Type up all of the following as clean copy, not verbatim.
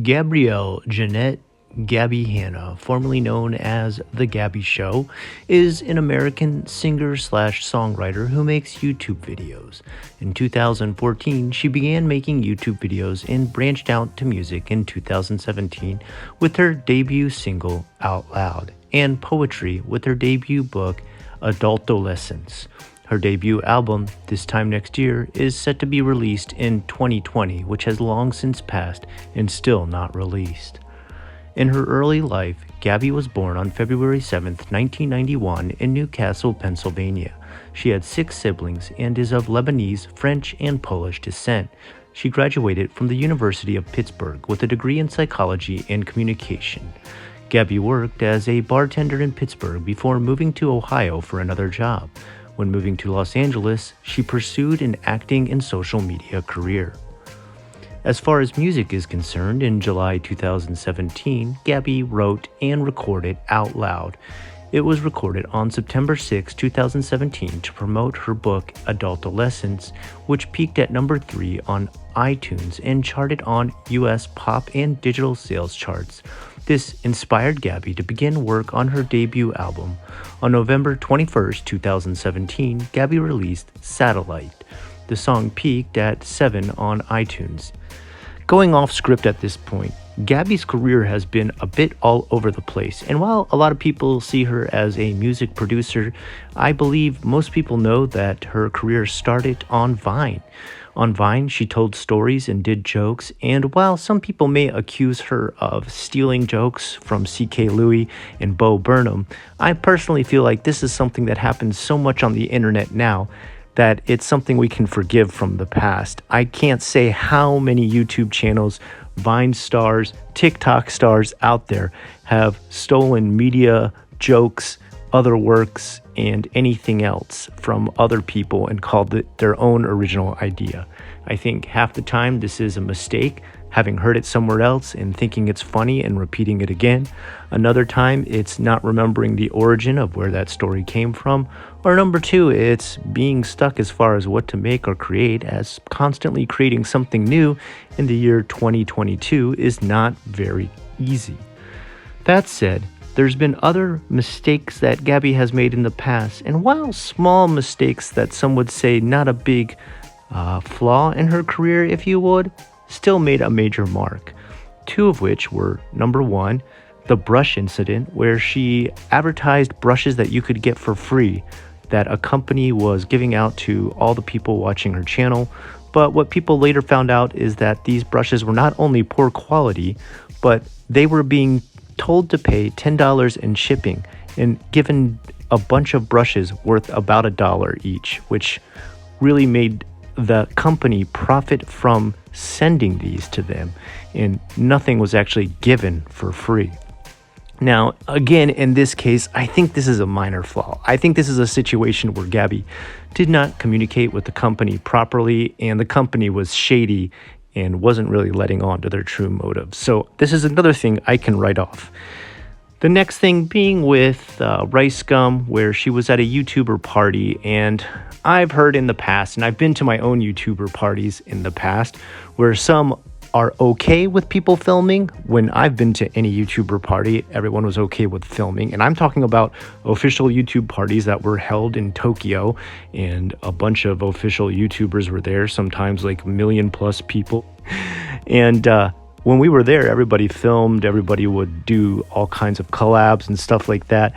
Gabrielle Jeanette Gabbie Hanna, formerly known as The Gabbie Show, is an American singer/songwriter who makes YouTube videos. In 2014, she began making YouTube videos and branched out to music in 2017 with her debut single Out Loud and poetry with her debut book Adultolescence. Her debut album, This Time Next Year, is set to be released in 2020, which has long since passed and still not released. In her early life, Gabbie was born on February 7, 1991 in Newcastle, Pennsylvania. She had 6 siblings and is of Lebanese, French, and Polish descent. She graduated from the University of Pittsburgh with a degree in psychology and communication. Gabbie worked as a bartender in Pittsburgh before moving to Ohio for another job. When moving to Los Angeles, she pursued an acting and social media career. As far as music is concerned, in July 2017, Gabbie wrote and recorded Out Loud. It was recorded on September 6, 2017 to promote her book Adultolescence, which peaked at number 3 on iTunes and charted on US pop and digital sales charts. This inspired Gabbie to begin work on her debut album. On November 21, 2017, Gabbie released Satellite. The song peaked at 7 on iTunes. Going off script at this point, Gabbie's career has been a bit all over the place, and while a lot of people see her as a music producer, I believe most people know that her career started on Vine. On Vine, she told stories and did jokes, and while some people may accuse her of stealing jokes from C.K. Louis and Bo Burnham, I personally feel like this is something that happens so much on the internet now that it's something we can forgive from the past. I can't say how many YouTube channels, Vine stars, TikTok stars out there have stolen media, jokes, other works, and anything else from other people and called it their own original idea. I think half the time this is a mistake, having heard it somewhere else and thinking it's funny and repeating it again. Another time, it's not remembering the origin of where that story came from. Or number 2, it's being stuck as far as what to make or create, as constantly creating something new in the year 2022 is not very easy. That said, there's been other mistakes that Gabbie has made in the past, and while small mistakes that some would say not a big flaw in her career, if you would, still made a major mark. 2 of which were, number 1, the brush incident, where she advertised brushes that you could get for free that a company was giving out to all the people watching her channel. But what people later found out is that these brushes were not only poor quality, but they were being told to pay $10 in shipping and given a bunch of brushes worth about $1 each, which really made the company profit from sending these to them, and nothing was actually given for free. Now, again, in this case, I think this is a minor flaw. I think this is a situation where Gabbie did not communicate with the company properly, and the company was shady and wasn't really letting on to their true motives. So this is another thing I can write off. The next thing being with Ricegum, where she was at a YouTuber party, and I've heard in the past, and I've been to my own YouTuber parties in the past, where some are okay with people filming. When I've been to any YouTuber party, everyone was okay with filming. And I'm talking about official YouTube parties that were held in Tokyo, and a bunch of official YouTubers were there, sometimes like 1 million plus people. And when we were there, everybody filmed, everybody would do all kinds of collabs and stuff like that.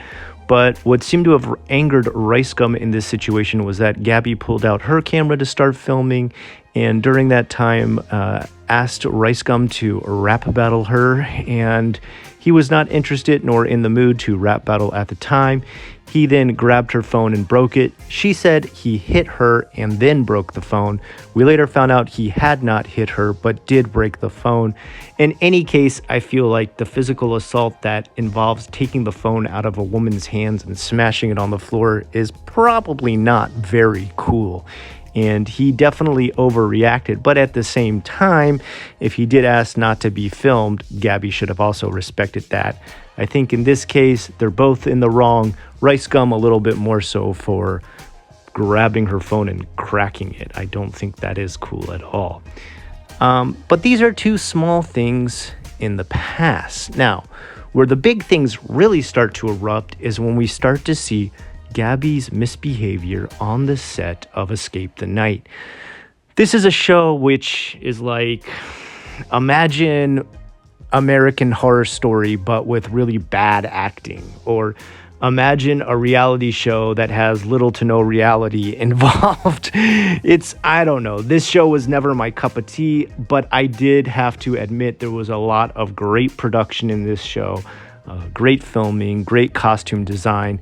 But what seemed to have angered Ricegum in this situation was that Gabbie pulled out her camera to start filming, and during that time asked Ricegum to rap battle her, and he was not interested nor in the mood to rap battle at the time. He then grabbed her phone and broke it. She said he hit her and then broke the phone. We later found out he had not hit her, but did break the phone. In any case, I feel like the physical assault that involves taking the phone out of a woman's hands and smashing it on the floor is probably not very cool. And he definitely overreacted. But at the same time, if he did ask not to be filmed, Gabbie should have also respected that. I think in this case, they're both in the wrong. Ricegum a little bit more so for grabbing her phone and cracking it. I don't think that is cool at all. But these are 2 small things in the past. Now, where the big things really start to erupt is when we start to see Gabbie's misbehavior on the set of Escape the Night. This is a show which is like, imagine American Horror Story, but with really bad acting, or imagine a reality show that has little to no reality involved. I don't know. This show was never my cup of tea, but I did have to admit there was a lot of great production in this show, great filming, great costume design.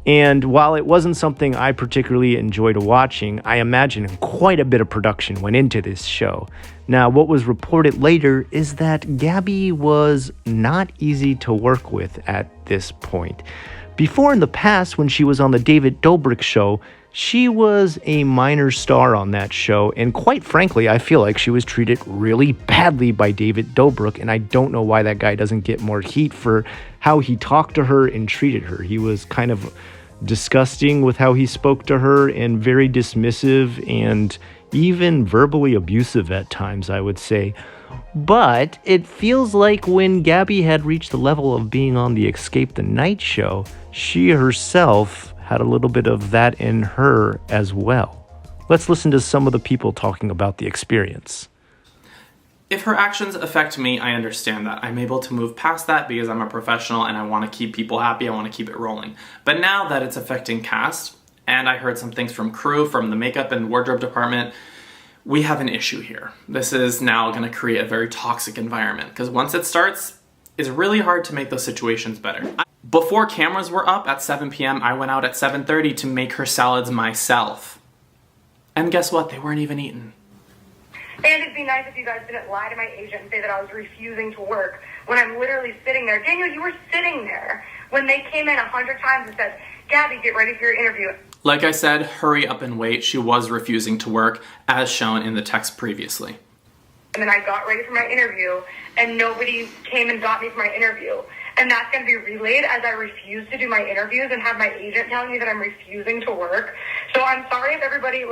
And while it wasn't something I particularly enjoyed watching, I imagine quite a bit of production went into this show. Now, what was reported later is that Gabbie was not easy to work with at this point. Before, in the past, when she was on the David Dobrik show, she was a minor star on that show, and quite frankly, I feel like she was treated really badly by David Dobrik, and I don't know why that guy doesn't get more heat for how he talked to her and treated her. He was kind of disgusting with how he spoke to her, and very dismissive and even verbally abusive at times, I would say. But it feels like when Gabbie had reached the level of being on the Escape the Night show, she herself had a little bit of that in her as well. Let's listen to some of the people talking about the experience. If her actions affect me, I understand that. I'm able to move past that because I'm a professional and I want to keep people happy. I want to keep it rolling. But now that it's affecting cast, and I heard some things from crew, from the makeup and wardrobe department, we have an issue here. This is now going to create a very toxic environment, because once it starts, it's really hard to make those situations better. Before cameras were up at 7 p.m., I went out at 7:30 to make her salads myself. And guess what? They weren't even eaten. And it'd be nice if you guys didn't lie to my agent and say that I was refusing to work when I'm literally sitting there. Daniel, you were sitting there when they came in 100 times and said, Gabbie, get ready for your interview. Like I said, hurry up and wait. She was refusing to work, as shown in the text previously. And then I got ready for my interview, and nobody came and got me for my interview. And that's going to be relayed as I refuse to do my interviews and have my agent telling me that I'm refusing to work. So I'm sorry if everybody,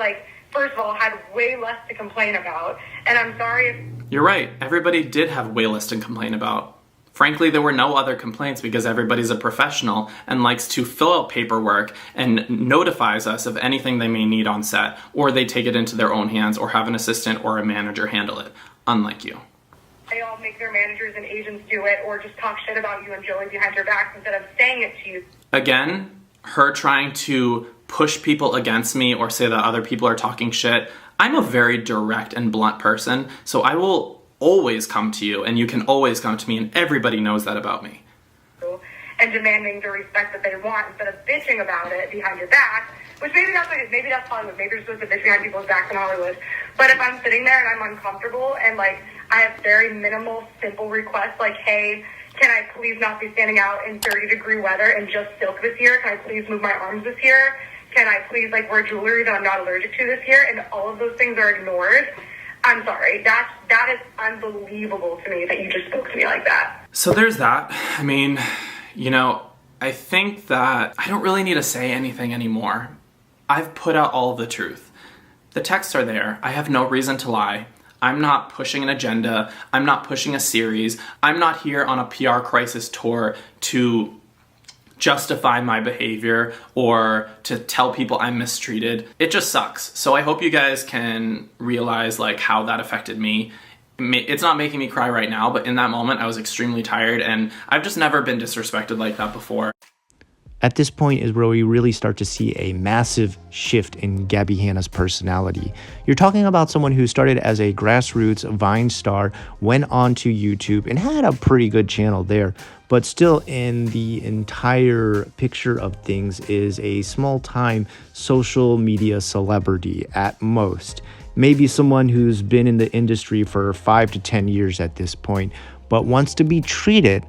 first of all, had way less to complain about. And I'm sorry if... You're right. Everybody did have way less to complain about. Frankly, there were no other complaints because everybody's a professional and likes to fill out paperwork and notifies us of anything they may need on set, or they take it into their own hands or have an assistant or a manager handle it, unlike you. They all make their managers and agents do it, or just talk shit about you and Joey behind your backs instead of saying it to you. Again, her trying to push people against me or say that other people are talking shit. I'm a very direct and blunt person, so I will always come to you, and you can always come to me, and everybody knows that about me. And demanding the respect that they want instead of bitching about it behind your back, which maybe that's Hollywood. Maybe you're supposed to bitch behind people's backs in Hollywood. But if I'm sitting there and I'm uncomfortable and I have very minimal, simple requests like, hey, can I please not be standing out in 30-degree weather and just silk this year? Can I please move my arms this year? Can I please wear jewelry that I'm not allergic to this year? And all of those things are ignored. I'm sorry. That is unbelievable to me that you just spoke to me like that. So there's that. I mean, I think that I don't really need to say anything anymore. I've put out all of the truth. The texts are there. I have no reason to lie. I'm not pushing an agenda. I'm not pushing a series. I'm not here on a PR crisis tour to justify my behavior or to tell people I'm mistreated. It just sucks. So I hope you guys can realize how that affected me. It's not making me cry right now, but in that moment I was extremely tired, and I've just never been disrespected like that before. At this point is where we really start to see a massive shift in Gabbie Hanna's personality. You're talking about someone who started as a grassroots Vine star, went on to YouTube, and had a pretty good channel there, but still in the entire picture of things is a small-time social media celebrity at most. Maybe someone who's been in the industry for 5 to 10 years at this point, but wants to be treated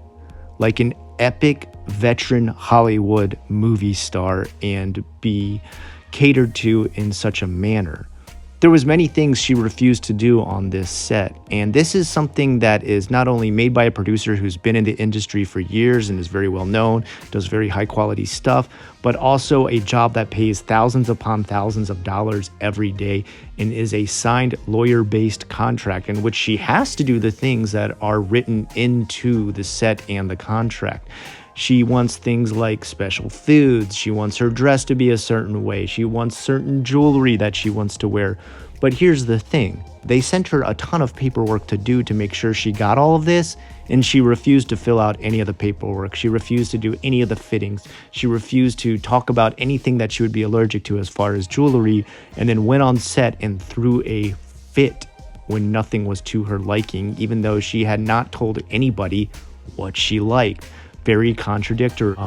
like an epic veteran Hollywood movie star and be catered to in such a manner. There was many things she refused to do on this set, and this is something that is not only made by a producer who's been in the industry for years and is very well known, does very high quality stuff, but also a job that pays thousands upon thousands of dollars every day and is a signed lawyer-based contract in which she has to do the things that are written into the set and the contract. She wants things like special foods. She wants her dress to be a certain way. She wants certain jewelry that she wants to wear. But here's the thing. They sent her a ton of paperwork to do to make sure she got all of this, and she refused to fill out any of the paperwork. She refused to do any of the fittings. She refused to talk about anything that she would be allergic to as far as jewelry, and then went on set and threw a fit when nothing was to her liking, even though she had not told anybody what she liked. Very contradictory,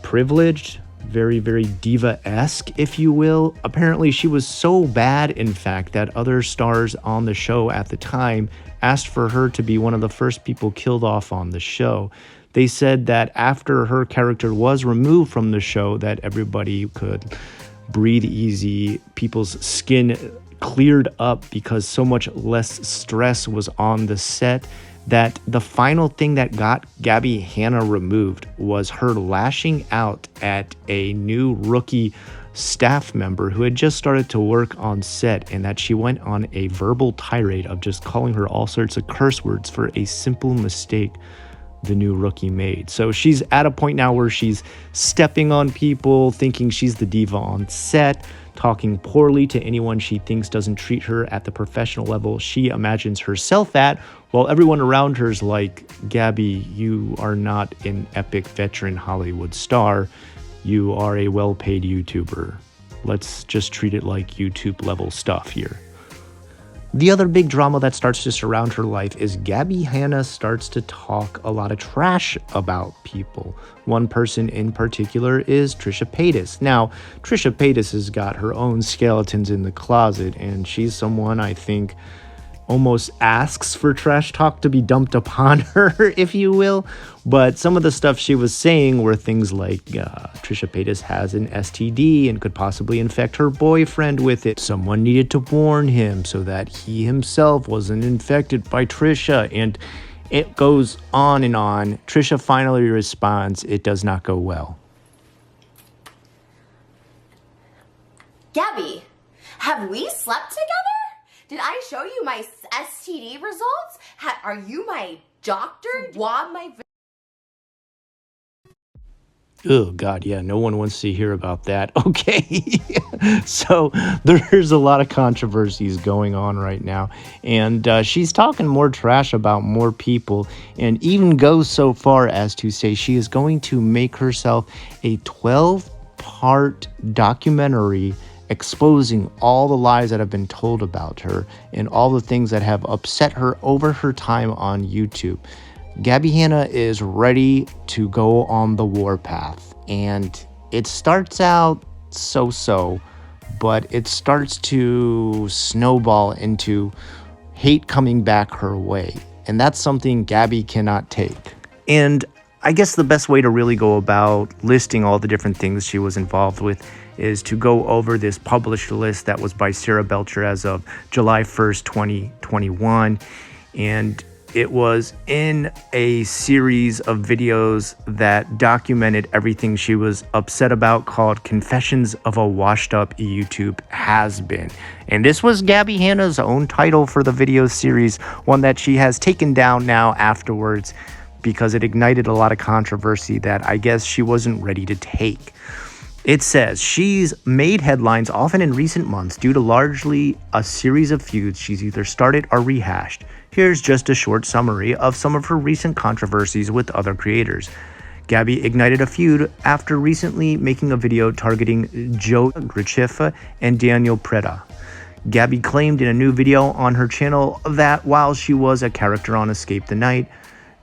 privileged, very, very diva-esque, if you will. Apparently, she was so bad, in fact, that other stars on the show at the time asked for her to be one of the first people killed off on the show. They said that after her character was removed from the show, that everybody could breathe easy, people's skin cleared up because so much less stress was on the set, that the final thing that got Gabbie Hanna removed was her lashing out at a new rookie staff member who had just started to work on set, and that she went on a verbal tirade of just calling her all sorts of curse words for a simple mistake the new rookie made. So she's at a point now where she's stepping on people, thinking she's the diva on set, talking poorly to anyone she thinks doesn't treat her at the professional level she imagines herself at, while everyone around her is like, Gabbie, you are not an epic veteran Hollywood star. You are a well-paid YouTuber. Let's just treat it like YouTube level stuff here. The other big drama that starts to surround her life is Gabbie Hanna starts to talk a lot of trash about people. One person in particular is Trisha Paytas. Now, Trisha Paytas has got her own skeletons in the closet, and she's someone I think almost asks for trash talk to be dumped upon her, if you will. But some of the stuff she was saying were things like Trisha Paytas has an STD and could possibly infect her boyfriend with it. Someone needed to warn him so that he himself wasn't infected by Trisha. And it goes on and on. Trisha finally responds, it does not go well. Gabbie, have we slept together? Did I show you my STD results? Are you my doctor? Swab my... Oh, God, yeah, no one wants to hear about that. Okay, so there's a lot of controversies going on right now, and she's talking more trash about more people, and even goes so far as to say she is going to make herself a 12-part documentary exposing all the lies that have been told about her and all the things that have upset her over her time on YouTube. Gabbie Hanna is ready to go on the warpath, and it starts out so-so, but it starts to snowball into hate coming back her way, and that's something Gabbie cannot take. And I guess the best way to really go about listing all the different things she was involved with is to go over this published list that was by Sarah Belcher as of July 1st, 2021. And it was in a series of videos that documented everything she was upset about, called Confessions of a Washed Up YouTube Has-Been. And this was Gabbie Hanna's own title for the video series, one that she has taken down now afterwards because it ignited a lot of controversy that I guess she wasn't ready to take. It says she's made headlines often in recent months due to largely a series of feuds she's either started or rehashed. Here's just a short summary of some of her recent controversies with other creators. Gabbie ignited a feud after recently making a video targeting Joe Ricegum and Daniel Preda. Gabbie claimed in a new video on her channel that while she was a character on Escape the Night,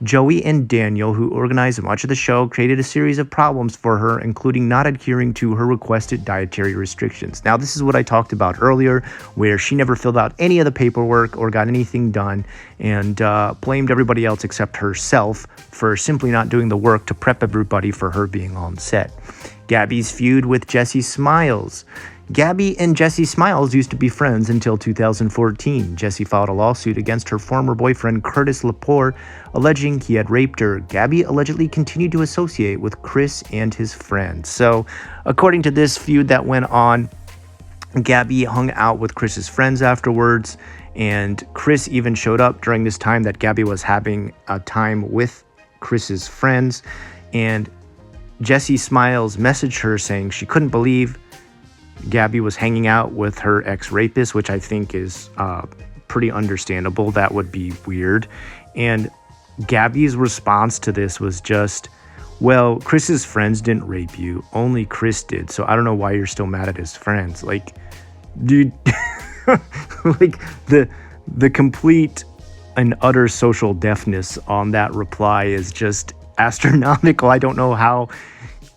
Joey and Daniel, who organized much of the show, created a series of problems for her, including not adhering to her requested dietary restrictions. Now, this is what I talked about earlier, where she never filled out any of the paperwork or got anything done, and blamed everybody else except herself for simply not doing the work to prep everybody for her being on set. Gabbie's feud with Jessie Smiles. Gabbie and Jesse Smiles used to be friends until 2014. Jesse filed a lawsuit against her former boyfriend Curtis Lepore, alleging he had raped her. Gabbie allegedly continued to associate with Chris and his friends. So, according to this feud that went on, Gabbie hung out with Chris's friends afterwards, and Chris even showed up during this time that Gabbie was having a time with Chris's friends, and Jesse Smiles messaged her saying she couldn't believe Gabbie was hanging out with her ex-rapist, which I think is pretty understandable. That would be weird. And Gabbie's response to this was just, well, Chris's friends didn't rape you. Only Chris did. So I don't know why you're still mad at his friends. Like, dude, like the complete and utter social deafness on that reply is just astronomical. I don't know how.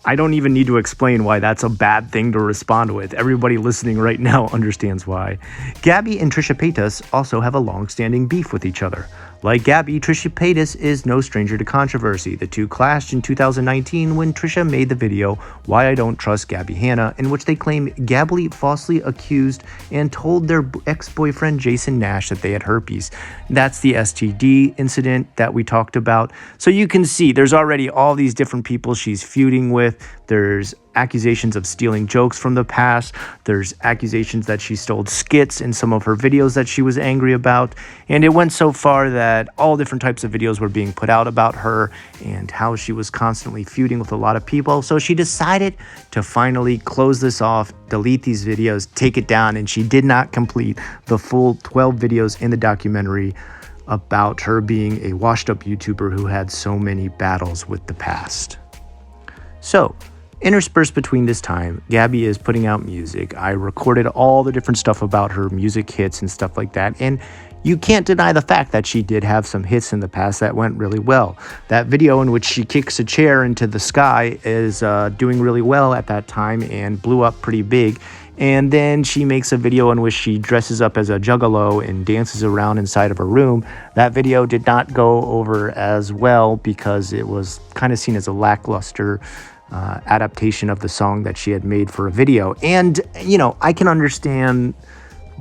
I don't even need to explain why that's a bad thing to respond with. Everybody listening right now understands why. Gabbie and Trisha Paytas also have a long-standing beef with each other. Like Gabbie, Trisha Paytas is no stranger to controversy. The two clashed in 2019 when Trisha made the video Why I Don't Trust Gabbie Hanna, in which they claim Gabbie falsely accused and told their ex-boyfriend Jason Nash that they had herpes. That's the STD incident that we talked about. So you can see there's already all these different people she's feuding with. There's accusations of stealing jokes from the past. There's accusations that she stole skits in some of her videos that she was angry about. And it went so far that all different types of videos were being put out about her and how she was constantly feuding with a lot of people. So she decided to finally close this off, delete these videos, take it down, and she did not complete the full 12 videos in the documentary about her being a washed-up YouTuber who had so many battles with the past. So, interspersed between this time, Gabbie is putting out music. I recorded all the different stuff about her music hits and stuff like that, and you can't deny the fact that she did have some hits in the past that went really well. That video in which she kicks a chair into the sky is doing really well at that time and blew up pretty big. And then she makes a video in which she dresses up as a juggalo and dances around inside of her room. That video did not go over as well because it was kind of seen as a lackluster adaptation of the song that she had made for a video. And, you know, I can understand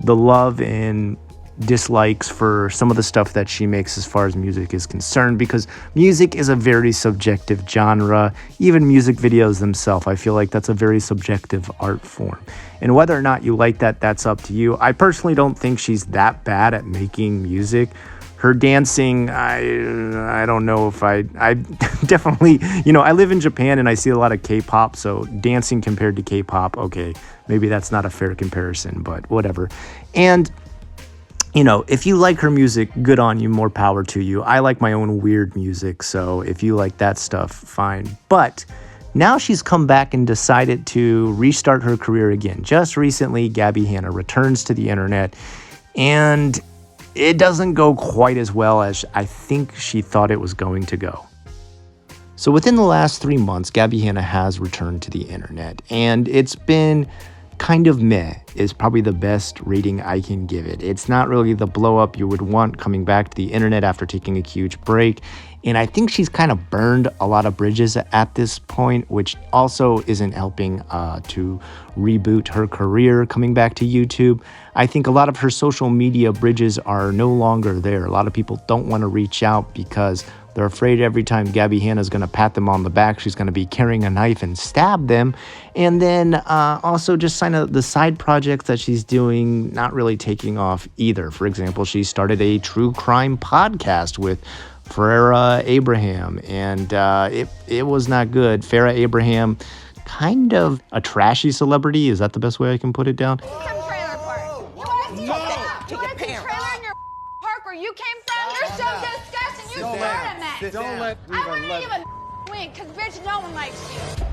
the love and dislikes for some of the stuff that she makes as far as music is concerned, because music is a very subjective genre. Even music videos themselves, I feel like that's a very subjective art form. And whether or not you like that, that's up to you. I personally don't think she's that bad at making music. Her dancing, I don't know if I definitely, you know, I live in Japan and I see a lot of K-pop, so dancing compared to K-pop, okay, maybe that's not a fair comparison, but whatever. And, you know, if you like her music, good on you, more power to you. I like my own weird music, so if you like that stuff, fine. But now she's come back and decided to restart her career again. Just recently, Gabbie Hanna returns to the internet, and it doesn't go quite as well as I think she thought it was going to go. So within the last 3 months, Gabbie Hanna has returned to the internet, and it's been kind of meh is probably the best rating I can give it. It's not really the blow up you would want coming back to the internet after taking a huge break. And I think she's kind of burned a lot of bridges at this point, which also isn't helping to reboot her career coming back to YouTube. I think a lot of her social media bridges are no longer there. A lot of people don't want to reach out because they're afraid every time Gabbie Hanna is going to pat them on the back, she's going to be carrying a knife and stab them. And then also just the side projects that she's doing not really taking off either. For example, she started a true crime podcast with Farrah Abraham, and it was not good. Farrah Abraham, kind of a trashy celebrity. Is that the best way I can put it down? Some trailer park. You want to see trailer in your park where you came from? You're so disgusting. You burn a mess. Don't let I wouldn't give a wink, because bitch, no one likes you.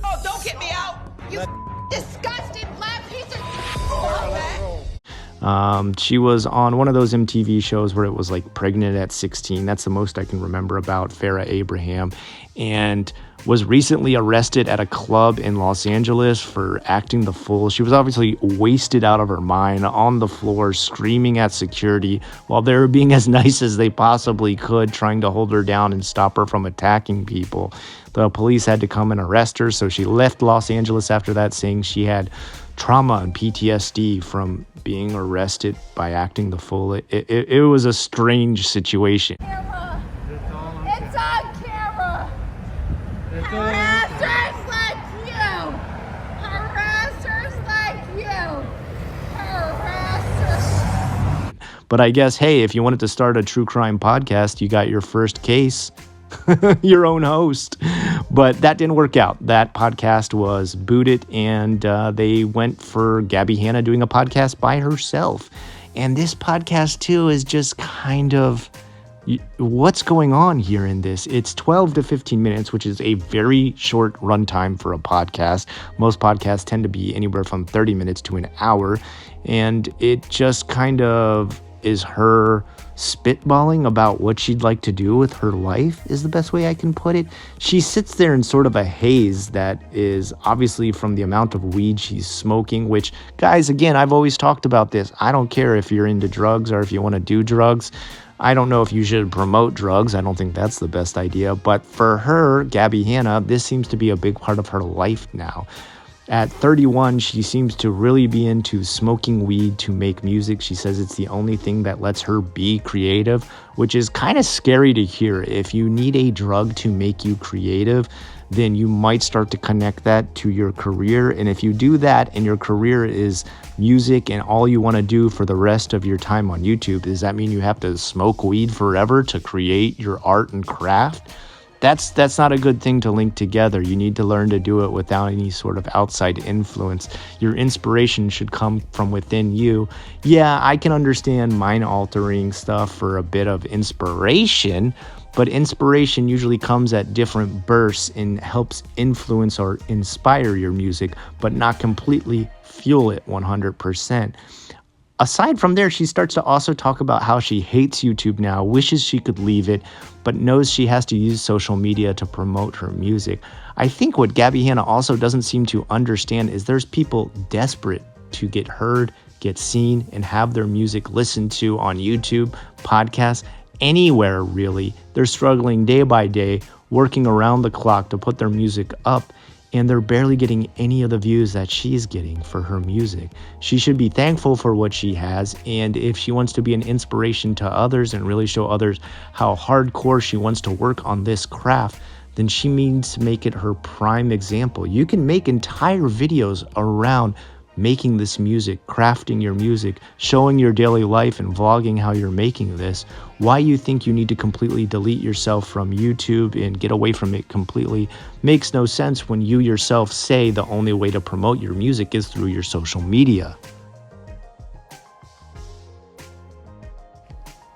Oh, don't get me out. You disgusting black piece of She was on one of those MTV shows where it was like Pregnant at 16. That's the most I can remember about Farrah Abraham, and was recently arrested at a club in Los Angeles for acting the fool. She was obviously wasted out of her mind on the floor, screaming at security while they were being as nice as they possibly could, trying to hold her down and stop her from attacking people. The police had to come and arrest her, so she left Los Angeles after that, saying she had trauma and PTSD from being arrested by acting the fool. It was a strange situation. Camera. It's on camera. Harassers like you. Harassers like you. Harassers. But I guess, hey, if you wanted to start a true crime podcast, you got your first case. Your own host. But that didn't work out. That podcast was booted, and they went for Gabbie Hanna doing a podcast by herself. And this podcast, too, is just kind of what's going on here in this. It's 12 to 15 minutes, which is a very short runtime for a podcast. Most podcasts tend to be anywhere from 30 minutes to an hour. And it just kind of is her spitballing about what she'd like to do with her life, is the best way I can put it. She sits there in sort of a haze that is obviously from the amount of weed she's smoking, which, guys, again, I've always talked about this. I don't care if you're into drugs or if you want to do drugs. I don't know if you should promote drugs. I don't think that's the best idea. But for her, Gabbie Hanna, this seems to be a big part of her life now. At 31, she seems to really be into smoking weed to make music. She says it's the only thing that lets her be creative, which is kind of scary to hear. If you need a drug to make you creative, then you might start to connect that to your career. And if you do that and your career is music and all you want to do for the rest of your time on YouTube, does that mean you have to smoke weed forever to create your art and craft? That's not a good thing to link together. You need to learn to do it without any sort of outside influence. Your inspiration should come from within you. Yeah, I can understand mind-altering stuff for a bit of inspiration, but inspiration usually comes at different bursts and helps influence or inspire your music, but not completely fuel it 100%. Aside from there, she starts to also talk about how she hates YouTube now, wishes she could leave it, but knows she has to use social media to promote her music. I think what Gabbie Hanna also doesn't seem to understand is there's people desperate to get heard, get seen, and have their music listened to on YouTube, podcasts, anywhere really. They're struggling day by day, working around the clock to put their music up, and they're barely getting any of the views that she's getting for her music. She should be thankful for what she has, and if she wants to be an inspiration to others and really show others how hardcore she wants to work on this craft, then she needs to make it her prime example. You can make entire videos around making this music, crafting your music, showing your daily life and vlogging how you're making this. Why you think you need to completely delete yourself from YouTube and get away from it completely makes no sense when you yourself say the only way to promote your music is through your social media.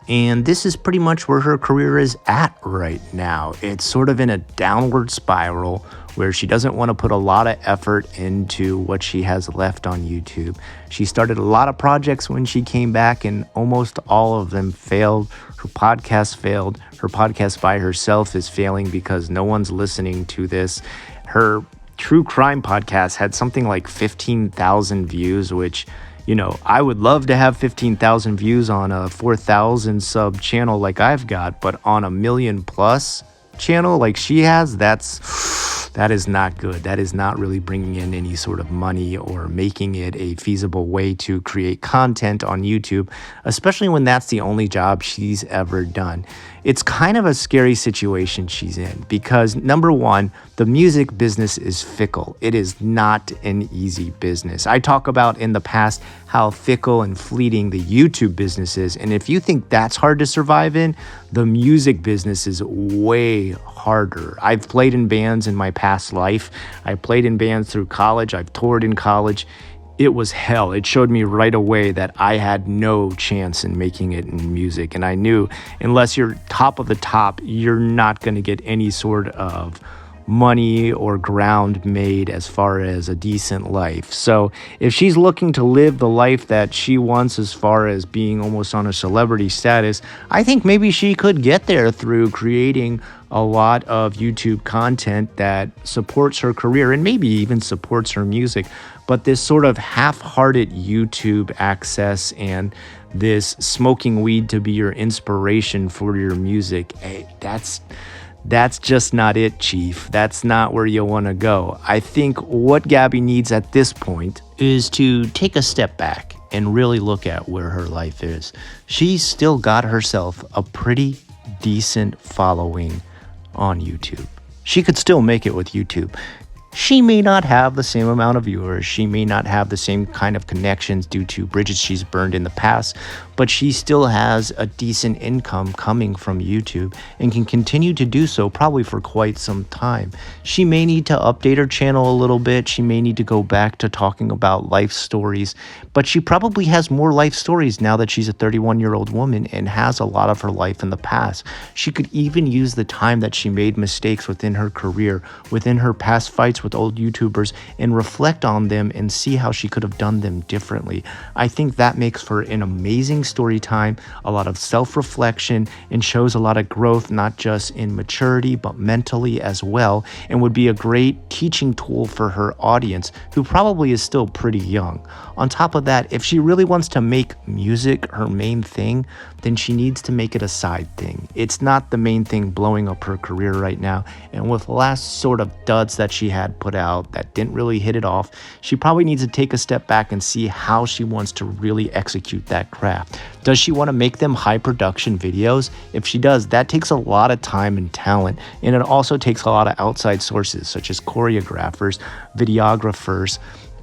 And this is pretty much where her career is at right now. It's sort of in a downward spiral where she doesn't want to put a lot of effort into what she has left on YouTube. She started a lot of projects when she came back, and almost all of them failed. Her podcast failed. Her podcast by herself is failing because no one's listening to this. Her true crime podcast had something like 15,000 views, which, you know, I would love to have 15,000 views on a 4,000 sub channel like I've got, but on a million plus channel like she has, that is not good. That is not really bringing in any sort of money or making it a feasible way to create content on YouTube, especially when that's the only job she's ever done. It's kind of a scary situation she's in because, number one, the music business is fickle. It is not an easy business. I talk about in the past how fickle and fleeting the YouTube business is. And if you think that's hard to survive in, the music business is way harder. I've played in bands in my past life. I played in bands through college. I've toured in college. It was hell. It showed me right away that I had no chance in making it in music. And I knew unless you're top of the top, you're not going to get any sort of money or ground made as far as a decent life. So if she's looking to live the life that she wants as far as being almost on a celebrity status, I think maybe she could get there through creating a lot of YouTube content that supports her career and maybe even supports her music. But this sort of half-hearted YouTube access and this smoking weed to be your inspiration for your music, hey, that's just not it, Chief. That's not where you want to go. I think what Gabbie needs at this point is to take a step back and really look at where her life is. She's still got herself a pretty decent following on YouTube. She could still make it with YouTube. She may not have the same amount of viewers. She may not have the same kind of connections due to bridges she's burned in the past, but she still has a decent income coming from YouTube and can continue to do so probably for quite some time. She may need to update her channel a little bit. She may need to go back to talking about life stories, but she probably has more life stories now that she's a 31-year-old woman and has a lot of her life in the past. She could even use the time that she made mistakes within her career, within her past fights with old YouTubers, and reflect on them and see how she could have done them differently. I think that makes for an amazing story time, a lot of self-reflection, and shows a lot of growth, not just in maturity, but mentally as well, and would be a great teaching tool for her audience, who probably is still pretty young. On top of that, if she really wants to make music her main thing, then she needs to make it a side thing. It's not the main thing blowing up her career right now, and with the last sort of duds that she had put out that didn't really hit it off, she probably needs to take a step back and see how she wants to really execute that craft. Does she want to make them high production videos? If she does, that takes a lot of time and talent, and it also takes a lot of outside sources such as choreographers, videographers,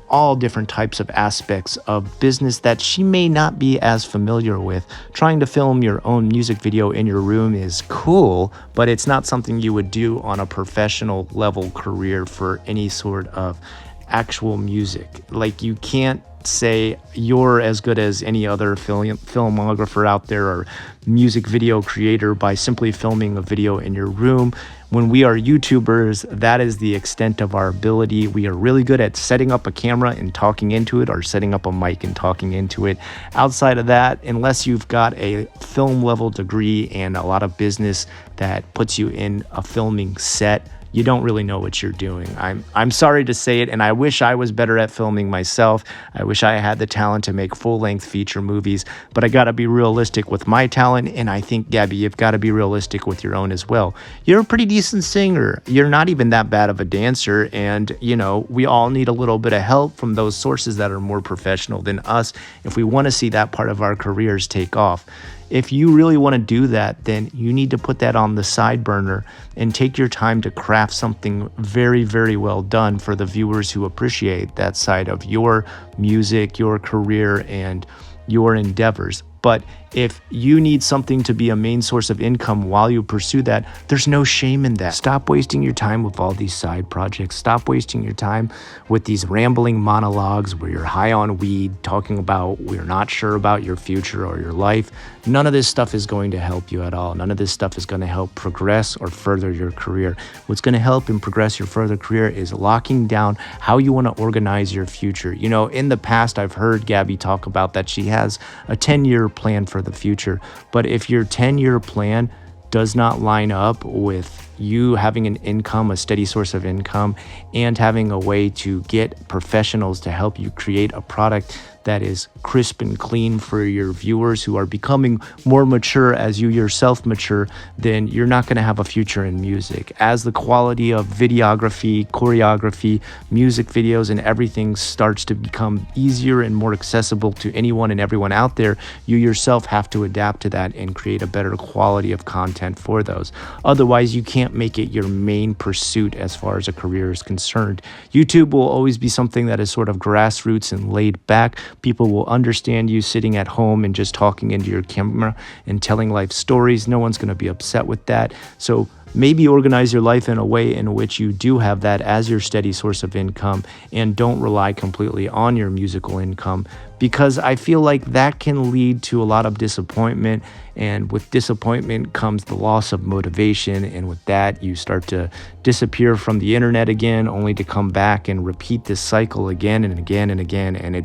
all different types of aspects of business that she may not be as familiar with. Trying to film your own music video in your room is cool, but it's not something you would do on a professional level career for any sort of actual music. Like, you can't say you're as good as any other filmographer out there or music video creator by simply filming a video in your room. When we are YouTubers, that is the extent of our ability. We are really good at setting up a camera and talking into it, or setting up a mic and talking into it. Outside of that, unless you've got a film level degree and a lot of business that puts you in a filming set, you don't really know what you're doing. I'm sorry to say it, and I wish I was better at filming myself. I wish I had the talent to make full-length feature movies, but I gotta be realistic with my talent, and I think, Gabbie, you've gotta be realistic with your own as well. You're a pretty decent singer. You're not even that bad of a dancer, and, you know, we all need a little bit of help from those sources that are more professional than us if we want to see that part of our careers take off. If you really want to do that, then you need to put that on the side burner and take your time to craft something very, very well done for the viewers who appreciate that side of your music, your career, and your endeavors. But if you need something to be a main source of income while you pursue that, there's no shame in that. Stop wasting your time with all these side projects. Stop wasting your time with these rambling monologues where you're high on weed talking about we're not sure about your future or your life. None of this stuff is going to help you at all. None of this stuff is going to help progress or further your career. What's going to help and progress your further career is locking down how you want to organize your future. You know, in the past, I've heard Gabbie talk about that she has a 10-year plan for the future. But if your 10-year plan does not line up with you having an income, a steady source of income, and having a way to get professionals to help you create a product that is crisp and clean for your viewers who are becoming more mature as you yourself mature, then you're not going to have a future in music. As the quality of videography, choreography, music videos, and everything starts to become easier and more accessible to anyone and everyone out there, you yourself have to adapt to that and create a better quality of content for those. Otherwise, you can't make it your main pursuit as far as a career is concerned. YouTube will always be something that is sort of grassroots and laid back. People will understand you sitting at home and just talking into your camera and telling life stories. No one's going to be upset with that. So maybe organize your life in a way in which you do have that as your steady source of income and don't rely completely on your musical income, because I feel like that can lead to a lot of disappointment, and with disappointment comes the loss of motivation, and with that you start to disappear from the internet again, only to come back and repeat this cycle again and again and again. And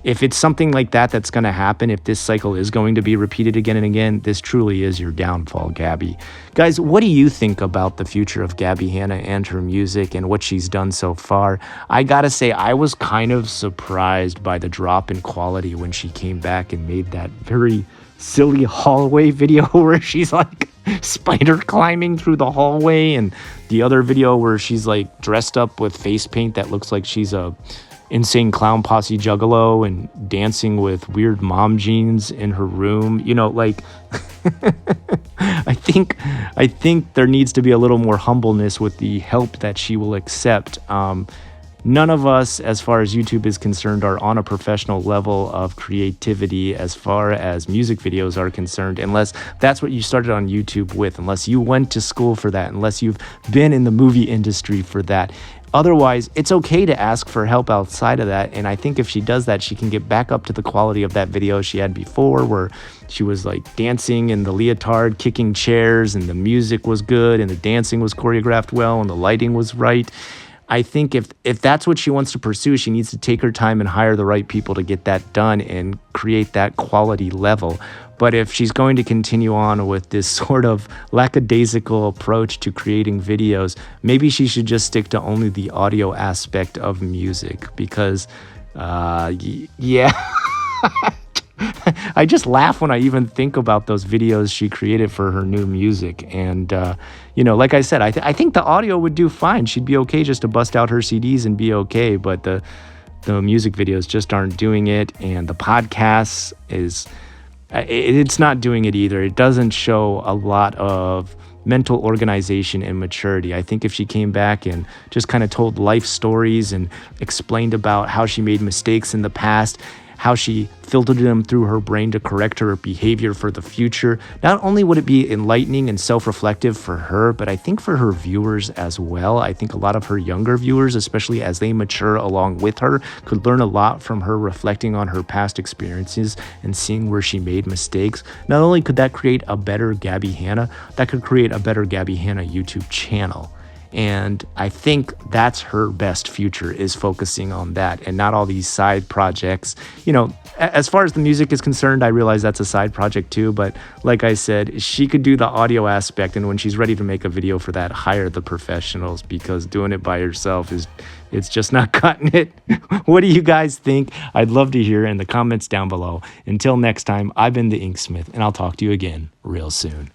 if it's something like that that's going to happen, if this cycle is going to be repeated again and again, this truly is your downfall, Gabbie. Guys, what do you think about the future of Gabbie Hanna and her music and what she's done so far? I gotta say, I was kind of surprised by the drop in quality when she came back and made that very silly hallway video where she's like spider climbing through the hallway, and the other video where she's like dressed up with face paint that looks like she's a insane clown posse juggalo and dancing with weird mom jeans in her room. You know, like I think there needs to be a little more humbleness with the help that she will accept. None of us, as far as YouTube is concerned, are on a professional level of creativity as far as music videos are concerned, unless that's what you started on YouTube with, unless you went to school for that, unless you've been in the movie industry for that. Otherwise, it's okay to ask for help outside of that. And I think if she does that, she can get back up to the quality of that video she had before, where she was like dancing in the leotard, kicking chairs, and the music was good, and the dancing was choreographed well, and the lighting was right. I think if that's what she wants to pursue, she needs to take her time and hire the right people to get that done and create that quality level. But if she's going to continue on with this sort of lackadaisical approach to creating videos, maybe she should just stick to only the audio aspect of music, because, yeah. I just laugh when I even think about those videos she created for her new music. And, like I said, I think the audio would do fine. She'd be okay just to bust out her CDs and be okay. But the music videos just aren't doing it. And the podcast it's not doing it either. It doesn't show a lot of mental organization and maturity. I think if she came back and just kind of told life stories and explained about how she made mistakes in the past, how she filtered them through her brain to correct her behavior for the future, not only would it be enlightening and self-reflective for her, but I think for her viewers as well. I think a lot of her younger viewers, especially as they mature along with her, could learn a lot from her reflecting on her past experiences and seeing where she made mistakes. Not only could that create a better Gabbie Hanna, that could create a better Gabbie Hanna YouTube channel. And I think that's her best future, is focusing on that and not all these side projects. As far as the music is concerned, I realize that's a side project too. But like I said, she could do the audio aspect. And when she's ready to make a video for that, hire the professionals, because doing it by herself it's just not cutting it. What do you guys think? I'd love to hear in the comments down below. Until next time, I've been the Inksmith, and I'll talk to you again real soon.